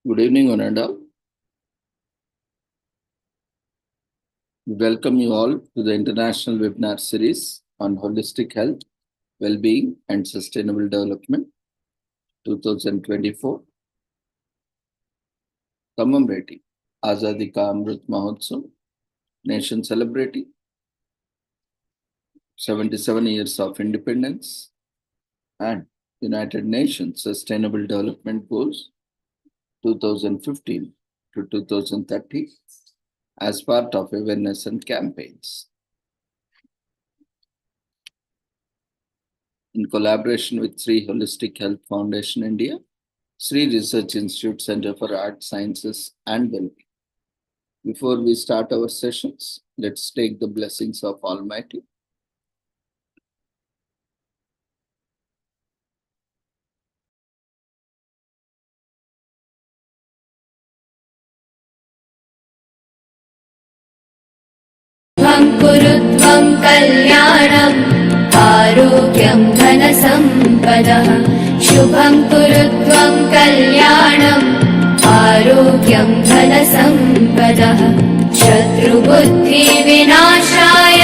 Good evening, one and all. We welcome you all to the International Webinar Series on Holistic Health, Well-being and Sustainable Development 2024, commemorating Azadi Ka Amrit Mahotsav, nation celebrating 77 years of independence and United Nations Sustainable Development Goals 2015 to 2030 as part of awareness and campaigns. In collaboration with Sri Holistic Health Foundation India, Sri Research Institute Center for Art, Sciences and Wellbeing. Before we start our sessions, let's take the blessings of Almighty. कुरुत्वं कल्याणम् आरोग्यं धनसम्पदः शुभं कुरुत्वं कल्याणम् आरोग्यं धनसम्पदः शत्रुबुद्धिविनाशाय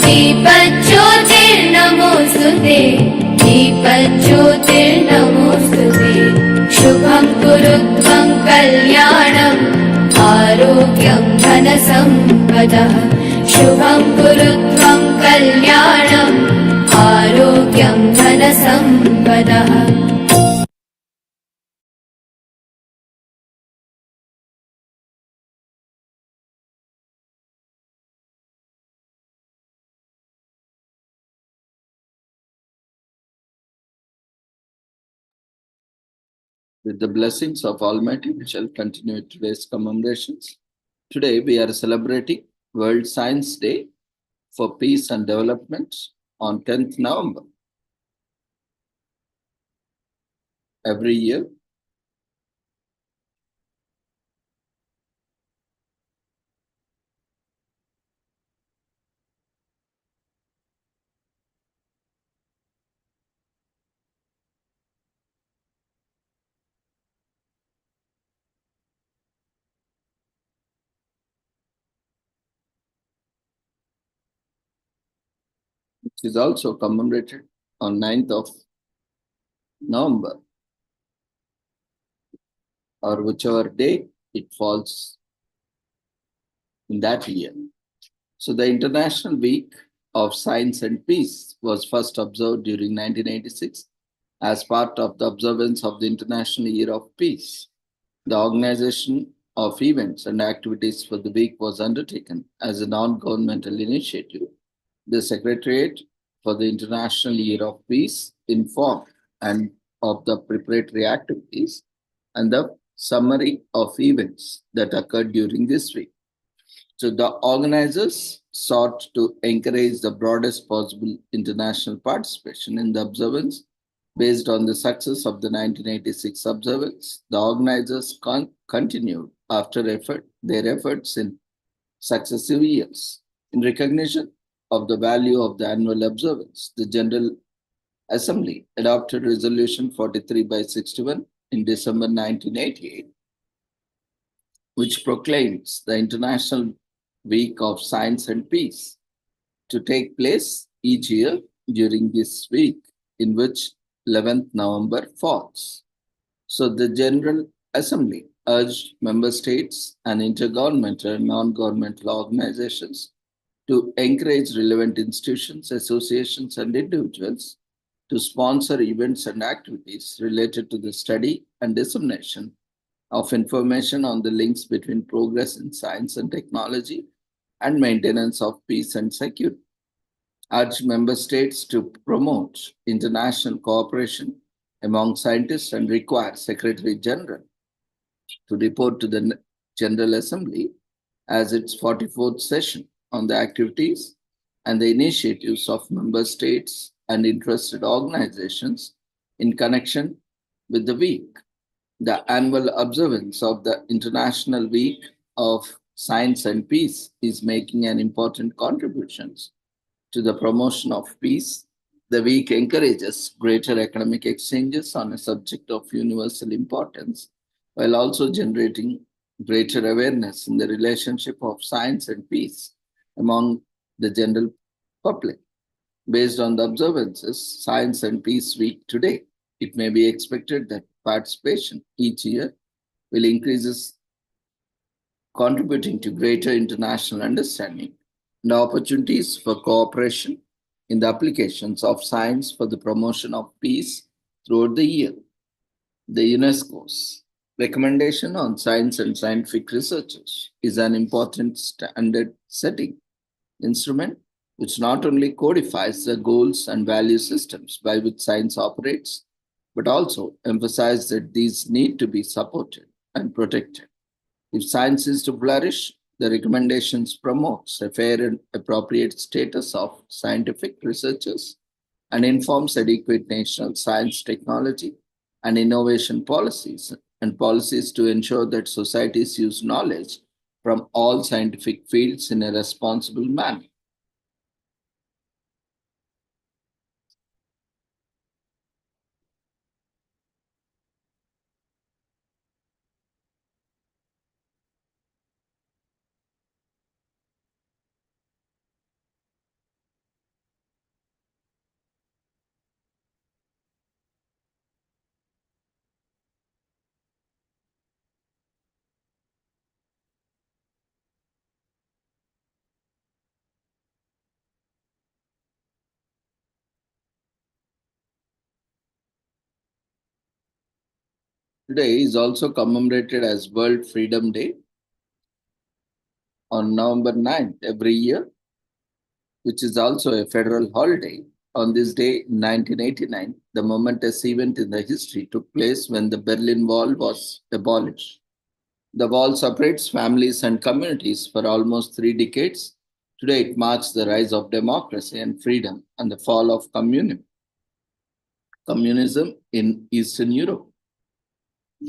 दीपज्योतिर्नमोऽस्तुते दीपज्योतिर्नमोऽस्तुते शुभं कुरुत्वं कल्याणम् आरोग्यं धनसम्पदः शुभं कुरुत्वं कल्याणम् आरोग्यं धनसम्पदः With the blessings of Almighty, we shall continue today's commemorations. Today, we are celebrating World Science Day for Peace and Development on 10th November. Every year, which is also commemorated on 9th of November, or whichever day it falls in that year. So the International Week of Science and Peace was first observed during 1986 as part of the observance of the International Year of Peace. The organization of events and activities for the week was undertaken as a non-governmental initiative. The Secretariat for the International Year of Peace informed and of the preparatory activities and the summary of events that occurred during this week. So the organizers sought to encourage the broadest possible international participation in the observance. Based on the success of the 1986 observance, the organizers continued after their efforts in successive years. In recognition of the value of the annual observance, the General Assembly adopted Resolution 43/61 in December 1988, which proclaims the International Week of Science and Peace to take place each year during this week, in which 11th November falls. So the General Assembly urged member states and intergovernmental and non-governmental organizations to encourage relevant institutions, associations, and individuals to sponsor events and activities related to the study and dissemination of information on the links between progress in science and technology and maintenance of peace and security. Urge member states to promote international cooperation among scientists and require Secretary General to report to the General Assembly as its 44th session on the activities and the initiatives of member states and interested organizations in connection with the week. The annual observance of the International Week of Science and Peace is making an important contribution to the promotion of peace. The week encourages greater economic exchanges on a subject of universal importance while also generating greater awareness in the relationship of science and peace among the general public. Based on the observances, Science and Peace Week today, it may be expected that participation each year will increase, contributing to greater international understanding and opportunities for cooperation in the applications of science for the promotion of peace throughout the year. The UNESCO's recommendation on science and scientific researchers is an important standard setting instrument which not only codifies the goals and value systems by which science operates, but also emphasizes that these need to be supported and protected. If science is to flourish, the recommendations promotes a fair and appropriate status of scientific researchers and informs adequate national science, technology, and innovation policies and policies to ensure that societies use knowledge from all scientific fields in a responsible manner. Today is also commemorated as World Freedom Day on November 9th every year, which is also a federal holiday. On this day in 1989, the momentous event in the history took place when the Berlin Wall was abolished. The wall separates families and communities for almost 3 decades. Today, it marks the rise of democracy and freedom and the fall of communism in Eastern Europe.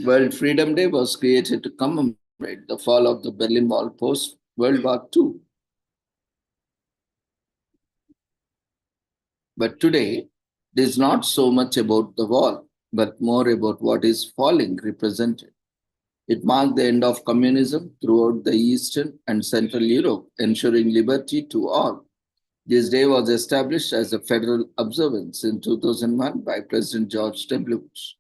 World Freedom Day was created to commemorate the fall of the Berlin Wall post World War II. But today, it is not so much about the wall, but more about what is falling represented. It marked the end of communism throughout the Eastern and Central Europe, ensuring liberty to all. This day was established as a federal observance in 2001 by President George W. Bush.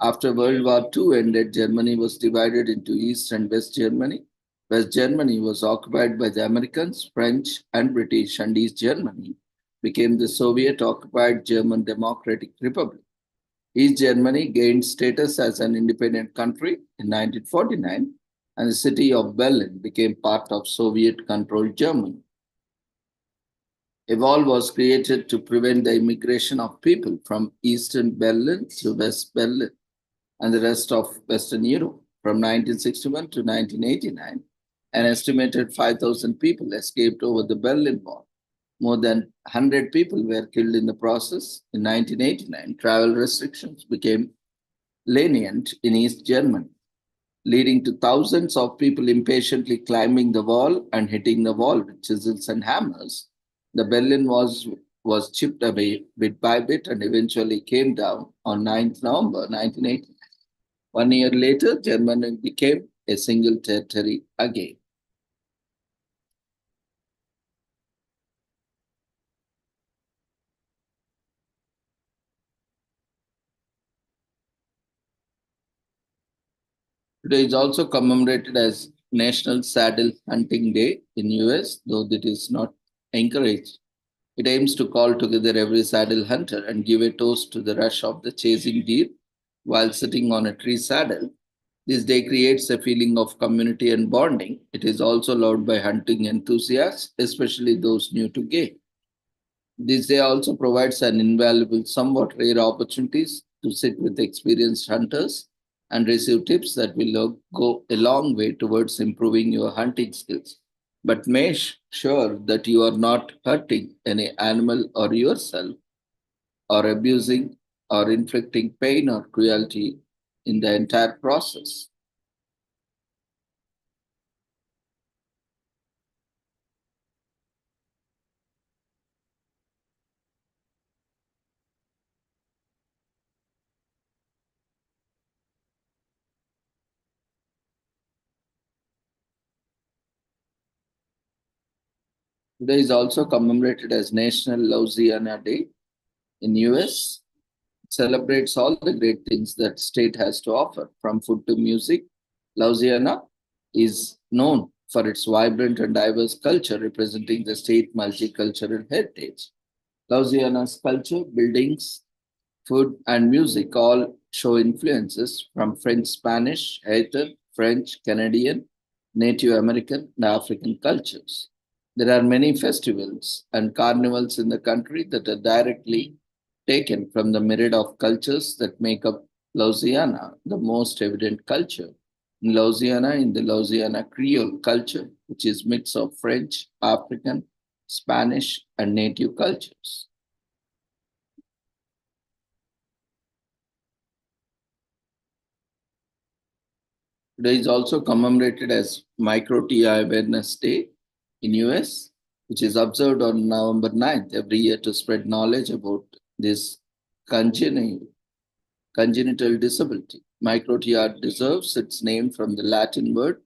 After World War II ended, Germany was divided into East and West Germany. West Germany was occupied by the Americans, French, and British, and East Germany became the Soviet occupied German Democratic Republic. East Germany gained status as an independent country in 1949, and the city of Berlin became part of Soviet controlled Germany. A wall was created to prevent the immigration of people from Eastern Berlin to West Berlin and the rest of Western Europe. From 1961 to 1989, an estimated 5,000 people escaped over the Berlin Wall. More than 100 people were killed in the process. In 1989, travel restrictions became lenient in East Germany, leading to thousands of people impatiently climbing the wall and hitting the wall with chisels and hammers. The Berlin was chipped away bit by bit and eventually came down on 9th November 1989. 1 year later, Germany became a single territory again. Today is also commemorated as National Saddle Hunting Day in US, though it is not encouraged. It aims to call together every saddle hunter and give a toast to the rush of the chasing deer while sitting on a tree saddle. This day creates a feeling of community and bonding. It is also loved by hunting enthusiasts, especially those new to game. This day also provides an invaluable, somewhat rare opportunities to sit with experienced hunters and receive tips that will go a long way towards improving your hunting skills. But make sure that you are not hurting any animal or yourself or abusing or inflicting pain or cruelty in the entire process. Today is also commemorated as National Louisiana Day in US. It celebrates all the great things that state has to offer, from food to music. Louisiana is known for its vibrant and diverse culture, representing the state multicultural heritage. Louisiana's culture, buildings, food, and music all show influences from French, Spanish, Haitian, French, Canadian, Native American, and African cultures. There are many festivals and carnivals in the country that are directly taken from the myriad of cultures that make up Louisiana, the most evident culture. In Louisiana, in the Louisiana Creole culture, which is mix of French, African, Spanish, and native cultures. Today is also commemorated as Micro TI Awareness Day in US, which is observed on November 9th every year to spread knowledge about this congenital disability. Micro TR deserves its name from the Latin word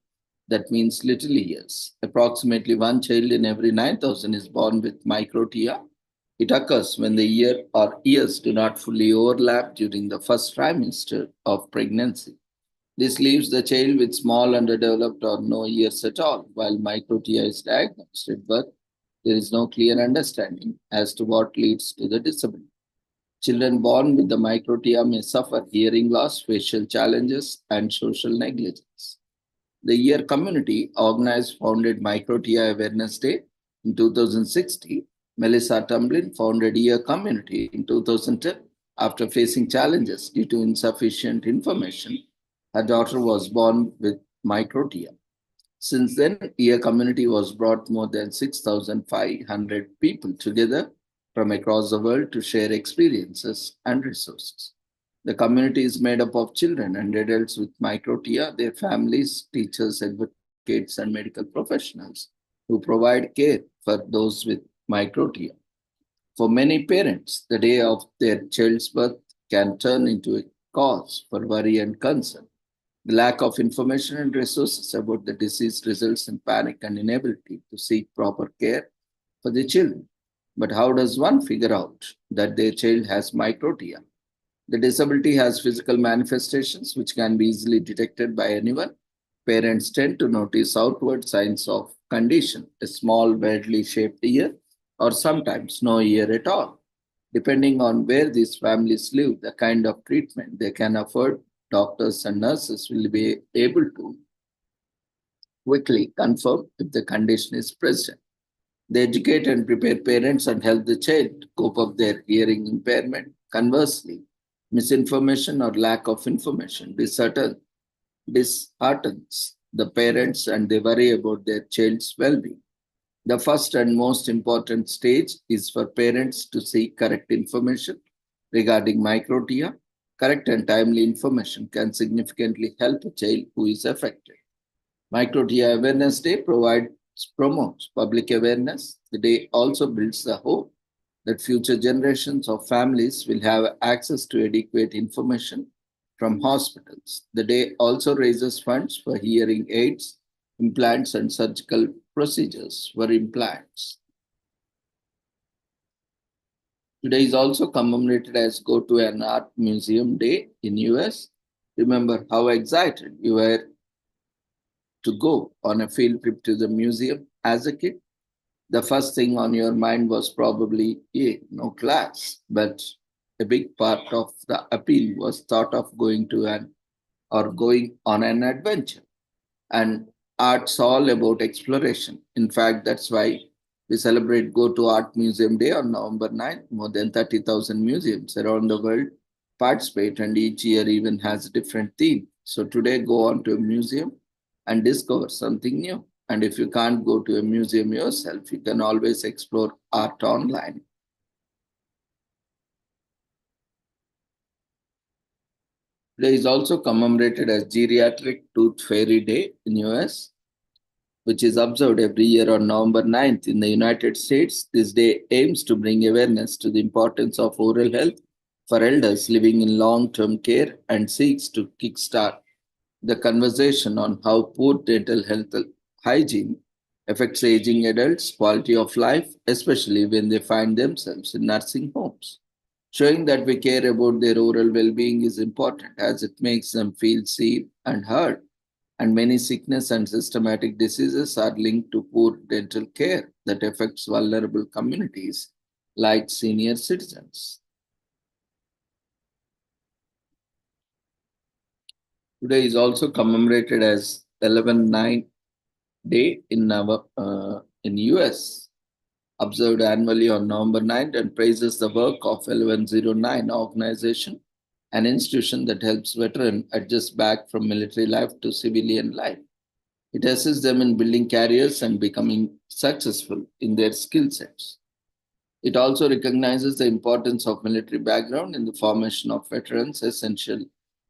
that means little ears. Approximately one child in every 9,000 is born with micro TR. It occurs when the ear or ears do not fully overlap during the first trimester of pregnancy. This leaves the child with small, underdeveloped, or no ears at all. While microtia is diagnosed at birth, there is no clear understanding as to what leads to the disability. Children born with the microtia may suffer hearing loss, facial challenges, and social negligence. The ear community organized founded Microtia Awareness Day in 2016. Melissa Tumblin founded Ear Community in 2010 after facing challenges due to insufficient information. Her daughter was born with microtia. Since then, Ear Community was brought more than 6,500 people together from across the world to share experiences and resources. The community is made up of children and adults with microtia, their families, teachers, advocates, and medical professionals who provide care for those with microtia. For many parents, the day of their child's birth can turn into a cause for worry and concern. The lack of information and resources about the disease results in panic and inability to seek proper care for the children. But how does one figure out that their child has microtia? The disability has physical manifestations which can be easily detected by anyone. Parents tend to notice outward signs of condition, a small, badly shaped ear, or sometimes no ear at all. Depending on where these families live, the kind of treatment they can afford, doctors and nurses will be able to quickly confirm if the condition is present. They educate and prepare parents and help the child to cope up their hearing impairment. Conversely, misinformation or lack of information disheartens the parents and they worry about their child's well being. The first and most important stage is for parents to seek correct information regarding microtia. Correct and timely information can significantly help a child who is affected. Microtia Awareness Day promotes public awareness. The day also builds the hope that future generations of families will have access to adequate information from hospitals. The day also raises funds for hearing aids, implants, and surgical procedures for implants. Today is also commemorated as Go to an Art Museum Day in US. Remember how excited you were to go on a field trip to the museum as a kid? The first thing on your mind was probably, yeah, no class. But a big part of the appeal was thought of going on an adventure. And art's all about exploration. In fact, that's why we celebrate Go to Art Museum Day on November 9th. More than 30,000 museums around the world participate, and each year even has a different theme. So today, go on to a museum and discover something new. And if you can't go to a museum yourself, you can always explore art online. Today is also commemorated as Geriatric Tooth Fairy Day in US, which is observed every year on November 9th in the United States. This day aims to bring awareness to the importance of oral health for elders living in long-term care and seeks to kickstart the conversation on how poor dental health hygiene affects aging adults' quality of life, especially when they find themselves in nursing homes. Showing that we care about their overall well being is important as it makes them feel seen and heard. And many sickness and systematic diseases are linked to poor dental care that affects vulnerable communities like senior citizens. Today is also commemorated as 11/9 Day in US, observed annually on November 9th, and praises the work of 1109 organization, an institution that helps veterans adjust back from military life to civilian life. It assists them in building careers and becoming successful in their skill sets. It also recognizes the importance of military background in the formation of veterans' essential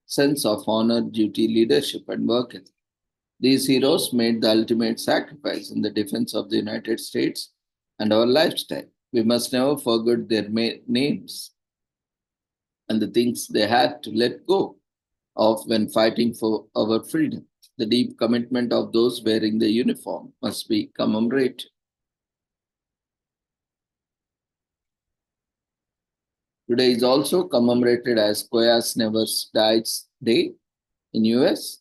sense of honor, duty, leadership, and work ethic. These heroes made the ultimate sacrifice in the defense of the United States and our lifestyle. We must never forget their names and the things they had to let go of when fighting for our freedom. The deep commitment of those wearing the uniform must be commemorated. Today is also commemorated as Koyas Never Dies Day in US.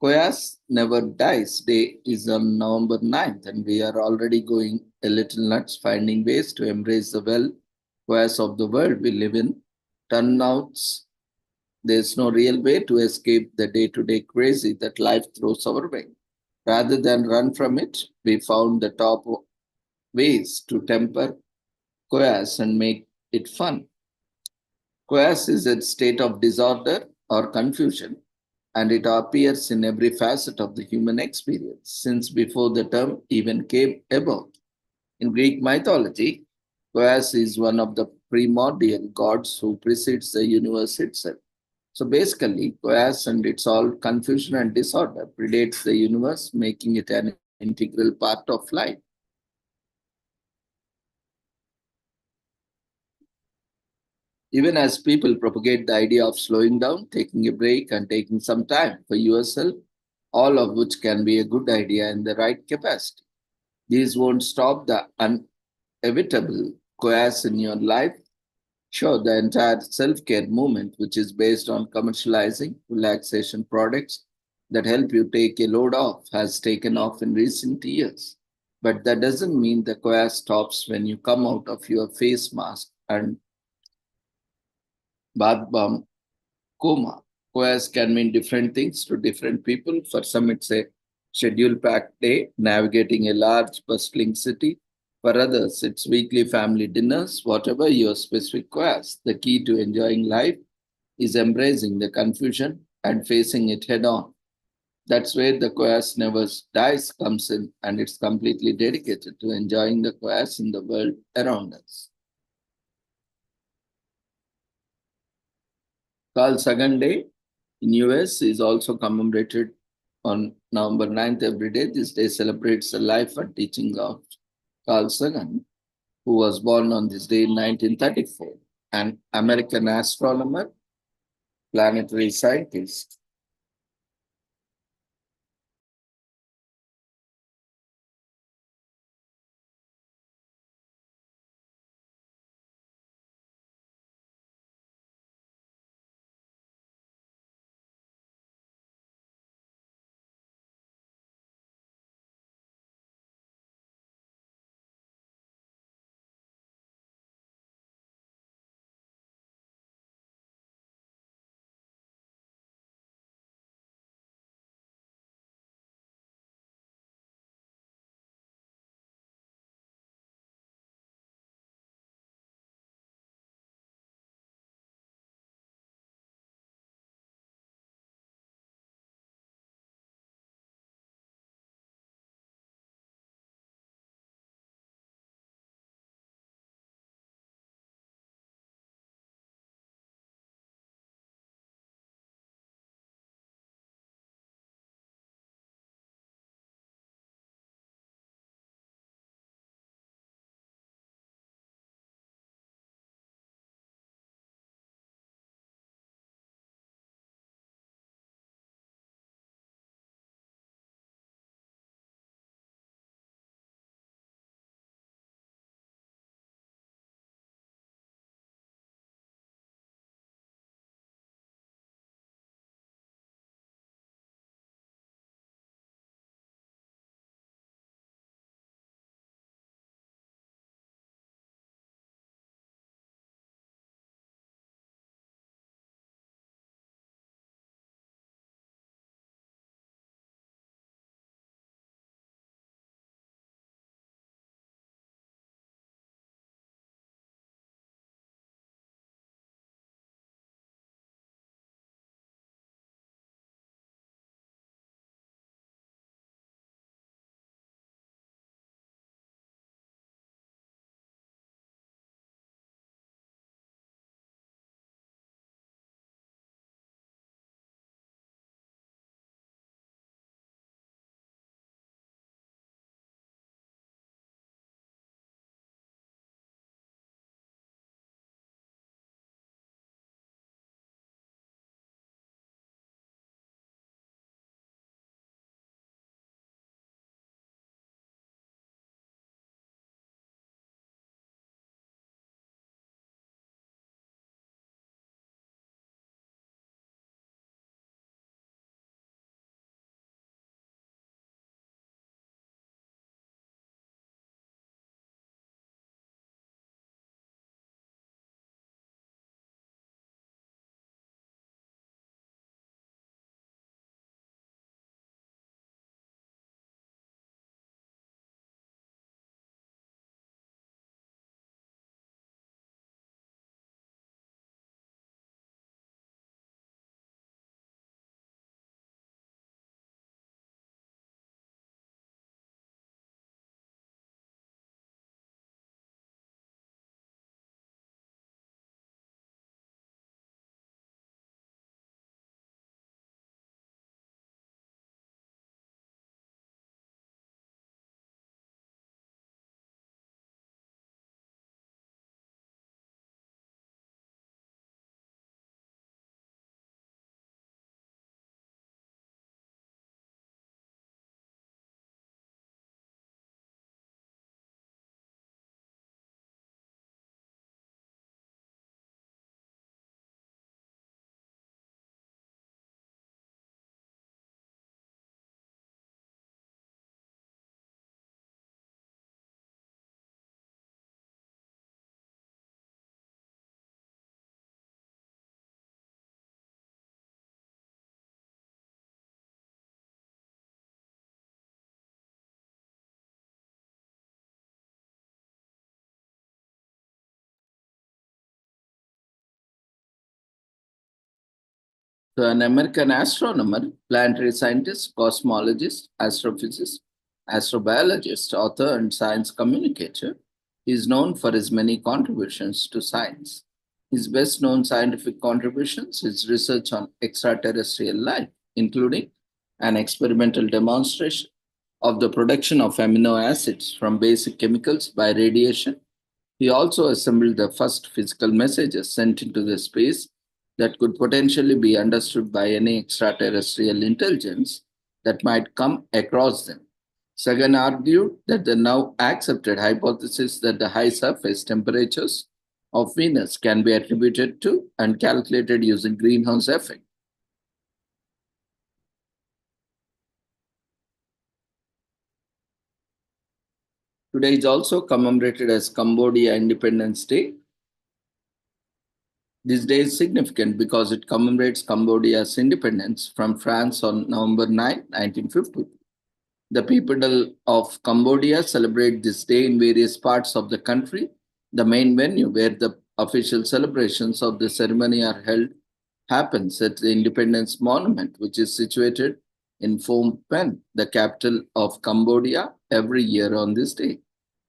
Koyas Never Dies Day is on November 9th, and we are already going a little nuts finding ways to embrace the well Koyas of the world we live in. Turnouts, there's no real way to escape the day to day crazy that life throws our way. Rather than run from it, we found the top ways to temper Koyas and make it fun. Chaos is a state of disorder or confusion, and it appears in every facet of the human experience since before the term even came about. In Greek mythology, Chaos is one of the primordial gods who precedes the universe itself. So basically, chaos and its all confusion and disorder predates the universe, making it an integral part of life. Even as people propagate the idea of slowing down, taking a break, and taking some time for yourself, all of which can be a good idea in the right capacity. These won't stop the inevitable chaos in your life. Sure, the entire self care movement, which is based on commercializing relaxation products that help you take a load off, has taken off in recent years. But that doesn't mean the chaos stops when you come out of your face mask and bath bomb coma. Coas can mean different things to different people. For some, it's a schedule packed day, navigating a large, bustling city. For others, it's weekly family dinners. Whatever your specific Coas, the key to enjoying life is embracing the confusion and facing it head on. That's where the Coas Never Dies comes in, and it's completely dedicated to enjoying the Coas in the world around us. Carl Sagan Day in US is also commemorated on November 9th every day. This day celebrates the life and teachings of Carl Sagan, who was born on this day in 1934, an American astronomer, planetary scientist, So, an American astronomer, planetary scientist, cosmologist, astrophysicist, astrobiologist, author, and science communicator, he is known for his many contributions to science. His best known scientific contributions is research on extraterrestrial life, including an experimental demonstration of the production of amino acids from basic chemicals by radiation. He also assembled the first physical messages sent into the space that could potentially be understood by any extraterrestrial intelligence that might come across them. Sagan argued that the now accepted hypothesis that the high surface temperatures of Venus can be attributed to and calculated using greenhouse effect. Today is also commemorated as Cambodia Independence Day. This day is significant because it commemorates Cambodia's independence from France on November 9, 1950. The people of Cambodia celebrate this day in various parts of the country. The main venue where the official celebrations of the ceremony are held happens at the Independence Monument, which is situated in Phnom Penh, the capital of Cambodia, every year on this day.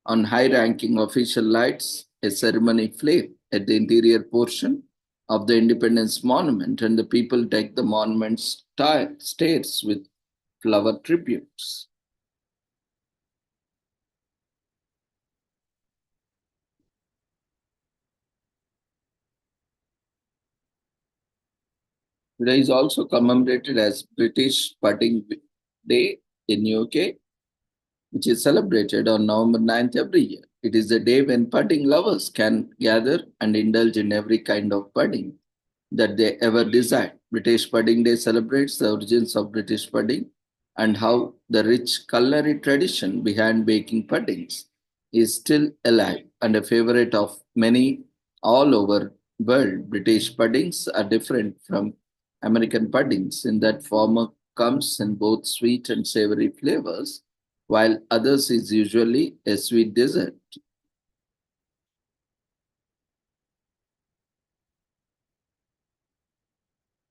On high-ranking official lights a ceremony flame at the interior portion of the Independence Monument, and the people deck the monument's stairs with flower tributes. Today is also commemorated as British Pudding Day in UK, which is celebrated on November 9th every year. It is the day when pudding lovers can gather and indulge in every kind of pudding that they ever desired. British Pudding Day celebrates the origins of British pudding and how the rich culinary tradition behind baking puddings is still alive and a favorite of many all over world. British puddings are different from American puddings in that former comes in both sweet and savory flavors, while others is usually a sweet dessert.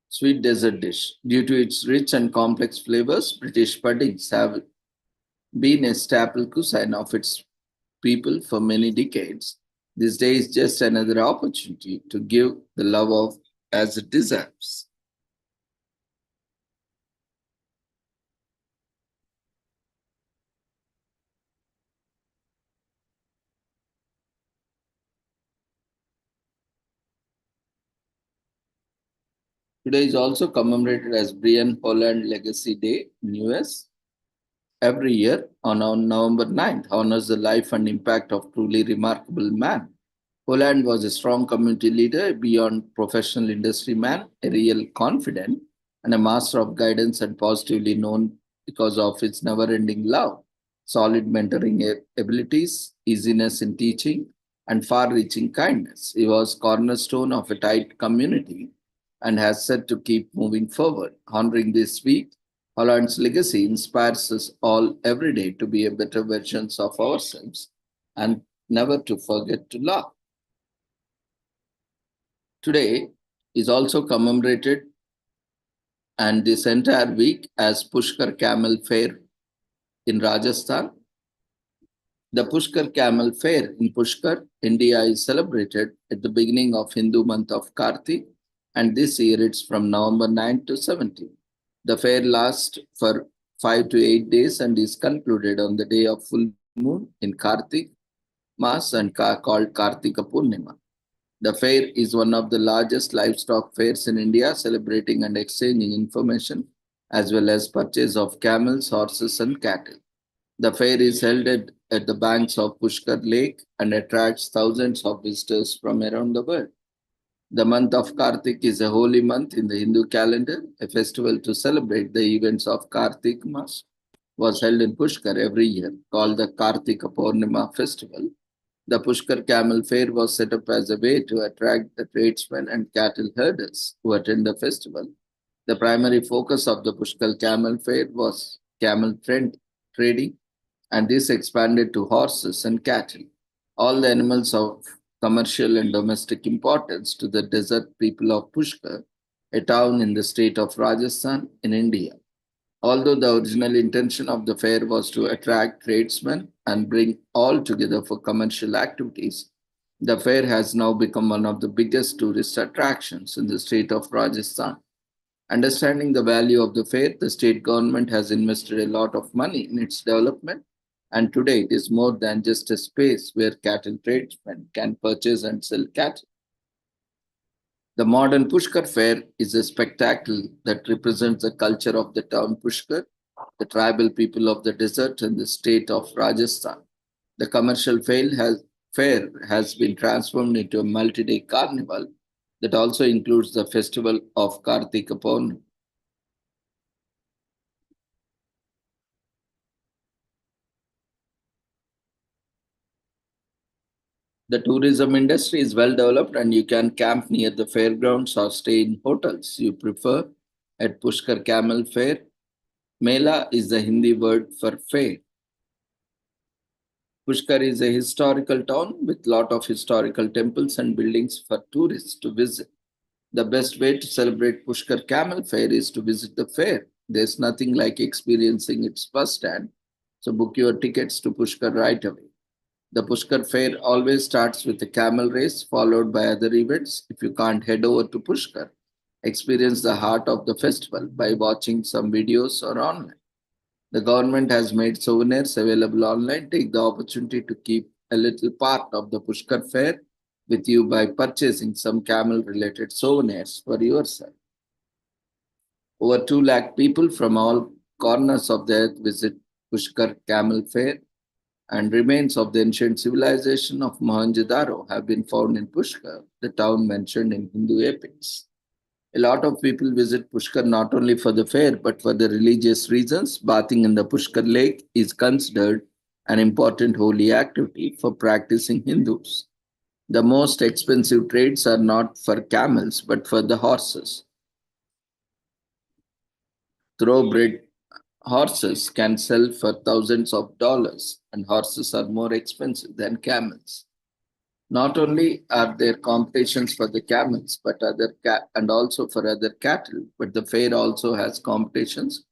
Sweet dessert dish. Due to its rich and complex flavors, British puddings have been a staple cuisine of its people for many decades. This day is just another opportunity to give the love of as it deserves. Today is also commemorated as Brian Holland Legacy Day in US. Every year on November 9th honors the life and impact of truly remarkable man. Holland was a strong community leader beyond professional industry man, a real confidant and a master of guidance and positively known because of his never-ending love, solid mentoring abilities, easiness in teaching, and far-reaching kindness. He was cornerstone of a tight community and has said to keep moving forward. Honoring this week, Holland's legacy inspires us all every day to be a better versions of ourselves and never to forget to laugh. Today is also commemorated and this entire week as Pushkar Camel Fair in Rajasthan. The Pushkar Camel Fair in Pushkar, India is celebrated at the beginning of Hindu month of Kartik, and this year it's from November 9 to 17. The fair lasts for 5 to 8 days and is concluded on the day of full moon in Kartik Mass and called Kartika Purnima. The fair is one of the largest livestock fairs in India, celebrating and exchanging information as well as purchase of camels, horses, and cattle. The fair is held at the banks of Pushkar Lake and attracts thousands of visitors from around the world. The month of Kartik is a holy month in the Hindu calendar. A festival to celebrate the events of Kartik Mas was held in Pushkar every year, called the Kartika Purnima festival. The Pushkar Camel Fair was set up as a way to attract the tradesmen and cattle herders who attend the festival. The primary focus of the Pushkar Camel Fair was camel trading, and this expanded to horses and cattle, all the animals of commercial and domestic importance to the desert people of Pushkar. a town in the state of Rajasthan in India. Although the original intention of the fair was to attract tradesmen and bring all together for commercial activities, the fair has now become one of the biggest tourist attractions in the state of Rajasthan. Understanding the value of the fair, the state government has invested a lot of money in its development, and today it is more than just a space where cattle tradesmen can purchase and sell cattle. The modern Pushkar fair is a spectacle that represents the culture of the town Pushkar, the tribal people of the desert and the state of Rajasthan. The commercial fair has been transformed into a multi-day carnival that also includes the festival of Kartika Purnami. The tourism industry is well developed and you can camp near the fairgrounds or stay in hotels you prefer at Pushkar Camel Fair. Mela is the Hindi word for fair. Pushkar is a historical town with lot of historical temples and buildings for tourists to visit. The best way to celebrate Pushkar Camel Fair is to visit the fair. There's nothing like experiencing its firsthand, so book your tickets to Pushkar right away. The Pushkar Fair always starts with a camel race followed by other events. If you can't head over to Pushkar, experience the heart of the festival by watching some videos or online. The government has made souvenirs available online. Take the opportunity to keep a little part of the Pushkar Fair with you by purchasing some camel related souvenirs for yourself. Over 2 lakh people from all corners of the earth visit Pushkar Camel Fair, and remains of the ancient civilization of Mohenjo-daro have been found in Pushkar, the town mentioned in Hindu epics. A lot of people visit Pushkar not only for the fair but for the religious reasons. Bathing in the Pushkar lake is considered an important holy activity for practicing Hindus. The most expensive trades are not for camels but for the horses. Thoroughbred horses can sell for thousands of dollars, and horses are more expensive than camels. Not only are there competitions for the camels, but and also for other cattle, but the fair also has competitions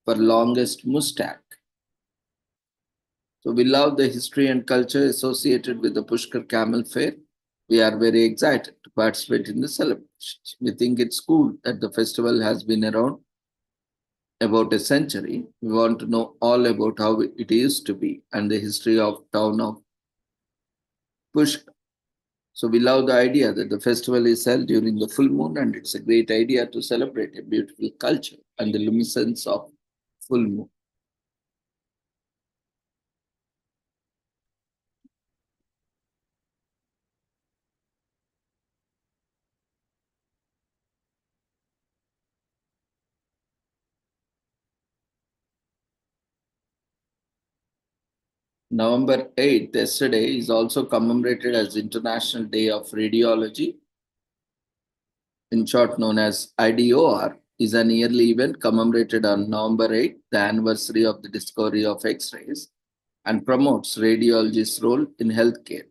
for longest mustache. So we love the history and culture associated with the Pushkar Camel Fair. We are very excited to participate in the celebrations. We think it's cool that the festival has been around about a century. We want to know all about how it used to be and the history of town of Pushkar. So we love the idea that the festival is held during the full moon, and it's a great idea to celebrate a beautiful culture and the luminescence of full moon. November 8th, yesterday, is also commemorated as International Day of Radiology, in short known as IDOR, is an yearly event commemorated on November 8th, the anniversary of the discovery of X-rays, and promotes radiology's role in healthcare.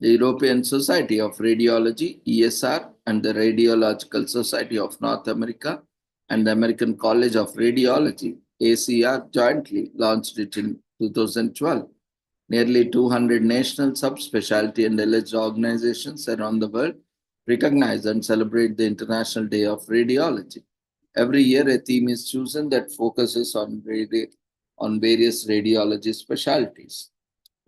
The European Society of Radiology, ESR, and the Radiological Society of North America and the American College of Radiology, ACR, jointly launched it in 2012. Nearly 200 national subspecialty and alleged organizations around the world recognize and celebrate the International Day of Radiology. Every year, a theme is chosen that focuses on various radiology specialties.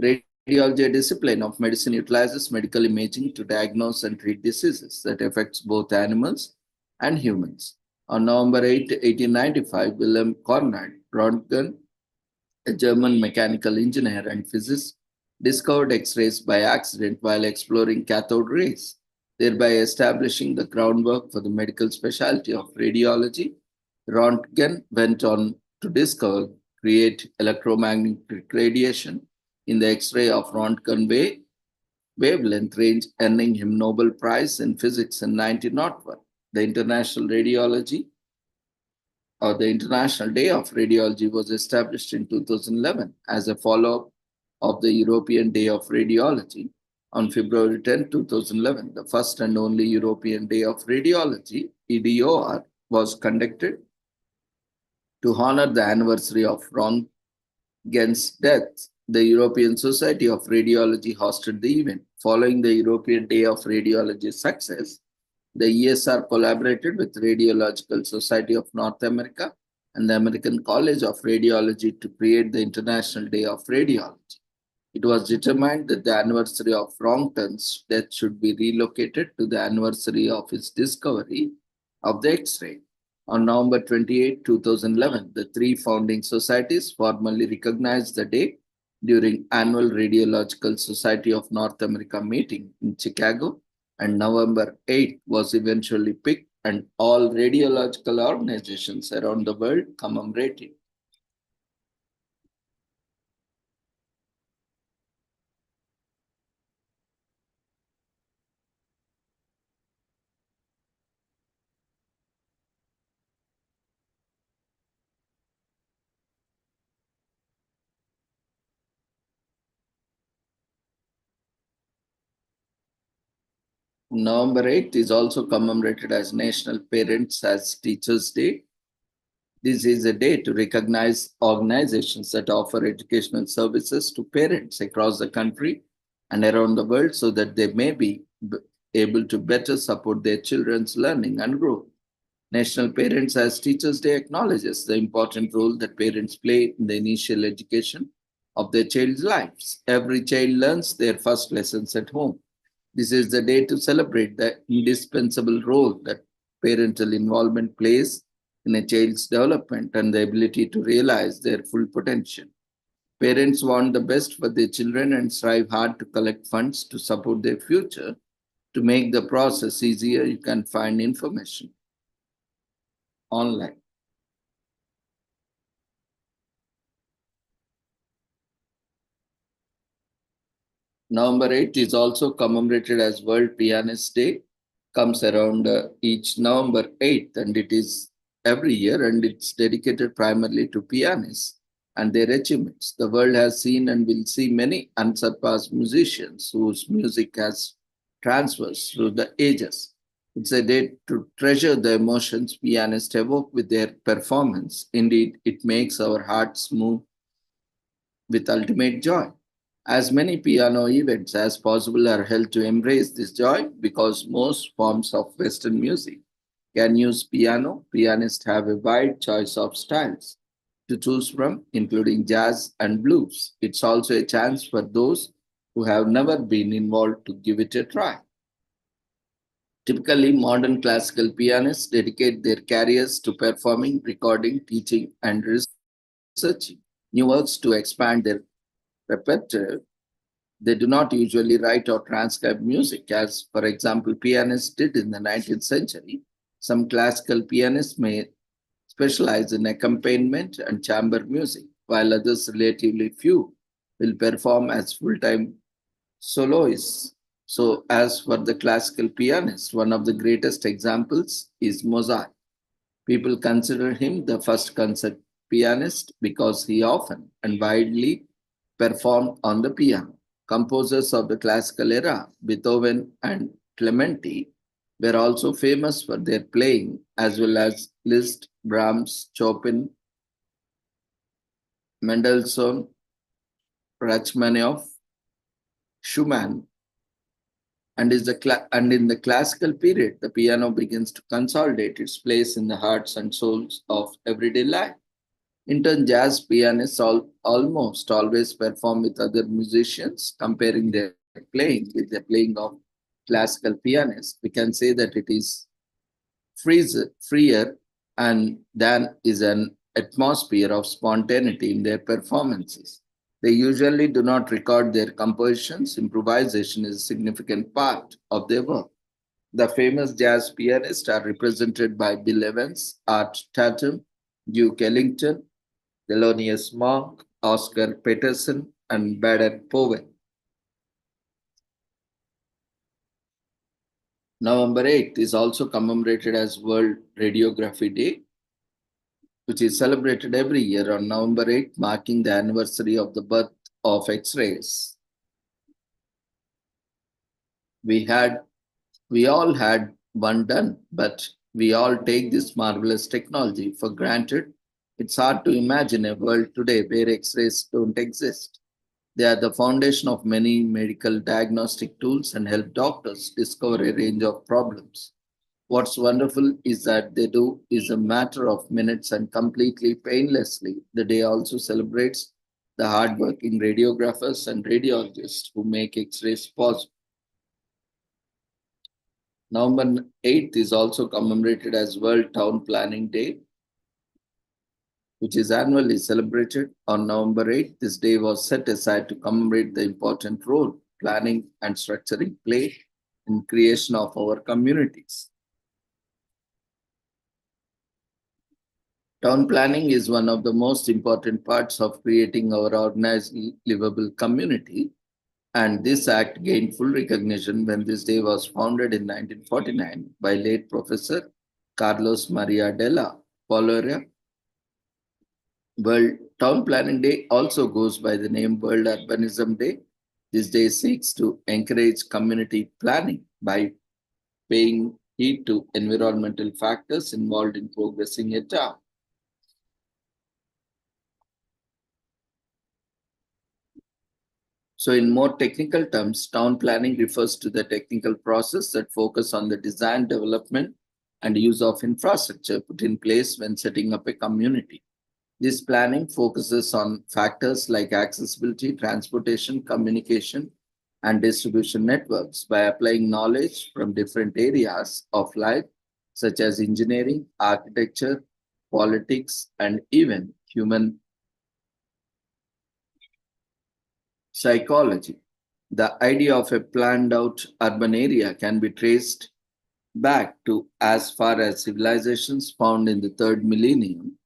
Radiology discipline of medicine utilizes medical imaging to diagnose and treat diseases that affects both animals and humans. On November 8, 1895, Wilhelm Conrad Röntgen, a German mechanical engineer and physicist, discovered X-rays by accident while exploring cathode rays, thereby establishing the groundwork for the medical specialty of radiology. Röntgen went on to create electromagnetic radiation in the X-ray of Röntgen wavelength range, earning him Nobel Prize in Physics in 1901. The International Day of Radiology was established in 2011 as a follow-up of the European Day of Radiology. On February 10, 2011, the first and only European Day of Radiology, EDOR, was conducted to honor the anniversary of Röntgen's death. The European Society of Radiology hosted the event. Following the European Day of Radiology's success, the ESR collaborated with Radiological Society of North America and the American College of Radiology to create the International Day of Radiology. It was determined that the anniversary of Röntgen's death should be relocated to the anniversary of his discovery of the X-ray. On November 28, 2011, the three founding societies formally recognized the day during annual Radiological Society of North America meeting in Chicago, and November 8 was eventually picked, and all radiological organizations around the world commemorated. November 8th is also commemorated as National Parents as Teachers Day. This is a day to recognize organizations that offer educational services to parents across the country and around the world so that they may be able to better support their children's learning and growth. National Parents as Teachers Day acknowledges the important role that parents play in the initial education of their child's lives. Every child learns their first lessons at home. This is the day to celebrate the indispensable role that parental involvement plays in a child's development and the ability to realize their full potential. Parents want the best for their children and strive hard to collect funds to support their future. To make the process easier, you can find information online. November 8th is also commemorated as World Pianist Day. Comes around each November 8th, and it is every year, and it's dedicated primarily to pianists and their achievements. The world has seen and will see many unsurpassed musicians whose music has transversed through the ages. It's a day to treasure the emotions pianists evoke with their performance. Indeed, it makes our hearts move with ultimate joy. As many piano events as possible are held to embrace this joy because most forms of Western music can use piano. Pianists have a wide choice of styles to choose from, including jazz and blues. It's also a chance for those who have never been involved to give it a try. Typically, modern classical pianists dedicate their careers to performing, recording, teaching, and researching new works to expand their repertoire. They do not usually write or transcribe music, as, for example, pianists did in the 19th century. Some classical pianists may specialize in accompaniment and chamber music, while others, relatively few, will perform as full-time soloists. So, as for the classical pianist, one of the greatest examples is Mozart. People consider him the first concert pianist because he often and widely performed on the piano. Composers of the classical era, Beethoven and Clementi, were also famous for their playing, as well as Liszt, Brahms, Chopin, Mendelssohn, Rachmaninoff, Schumann. And in the classical period, the piano begins to consolidate its place in the hearts and souls of everyday life. In turn, jazz pianists almost always perform with other musicians, comparing their playing with the playing of classical pianists. We can say that it is freer and than is an atmosphere of spontaneity in their performances. They usually do not record their compositions. Improvisation is a significant part of their work. The famous jazz pianists are represented by Bill Evans, Art Tatum, Duke Ellington, Thelonious Monk, Oscar Peterson, and Baden Powell. November 8th is also commemorated as World Radiography Day, which is celebrated every year on November 8th, marking the anniversary of the birth of X-rays. we all had one done, but we all take this marvelous technology for granted. It's hard to imagine a world today where X-rays don't exist. They are the foundation of many medical diagnostic tools and help doctors discover a range of problems. What's wonderful is that they do is a matter of minutes and completely painlessly. The day also celebrates the hardworking radiographers and radiologists who make X-rays possible. November 8th is also commemorated as World Town Planning Day, which is annually celebrated on November 8th. This day was set aside to commemorate the important role planning and structuring play in creation of our communities. Town planning is one of the most important parts of creating our organized, livable community. And this act gained full recognition when this day was founded in 1949 by late Professor Carlos Maria Della Polera. World Town Planning Day also goes by the name World Urbanism Day. This day seeks to encourage community planning by paying heed to environmental factors involved in progressing a town. So in more technical terms, town planning refers to the technical process that focus on the design, development, and use of infrastructure put in place when setting up a community. This planning focuses on factors like accessibility, transportation, communication, and distribution networks by applying knowledge from different areas of life, such as engineering, architecture, politics, and even human psychology. The idea of a planned out urban area can be traced back to as far as civilizations found in the third millennium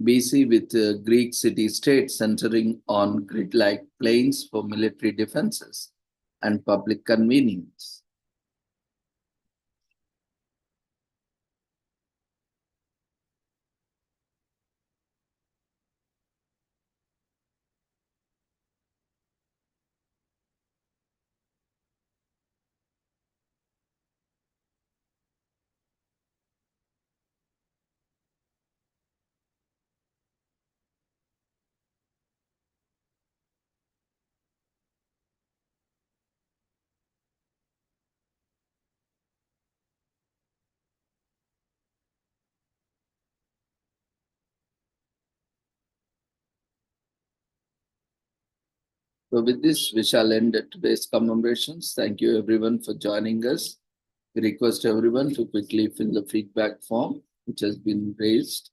BC, with Greek city states centering on grid like plains for military defenses and public convenience. So, with this, we shall end today's commemorations. Thank you, everyone, for joining us. We request everyone to quickly fill the feedback form, which has been raised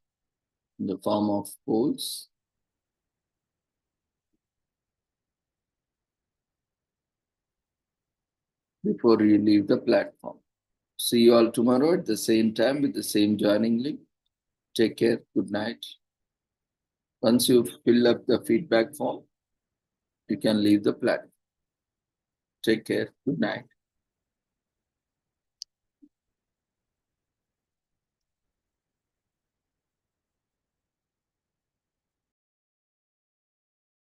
in the form of polls. Before you leave the platform. See you all tomorrow at the same time with the same joining link. Take care. Good night. Once you fill up the feedback form, you can leave the platform. Take care. Good night.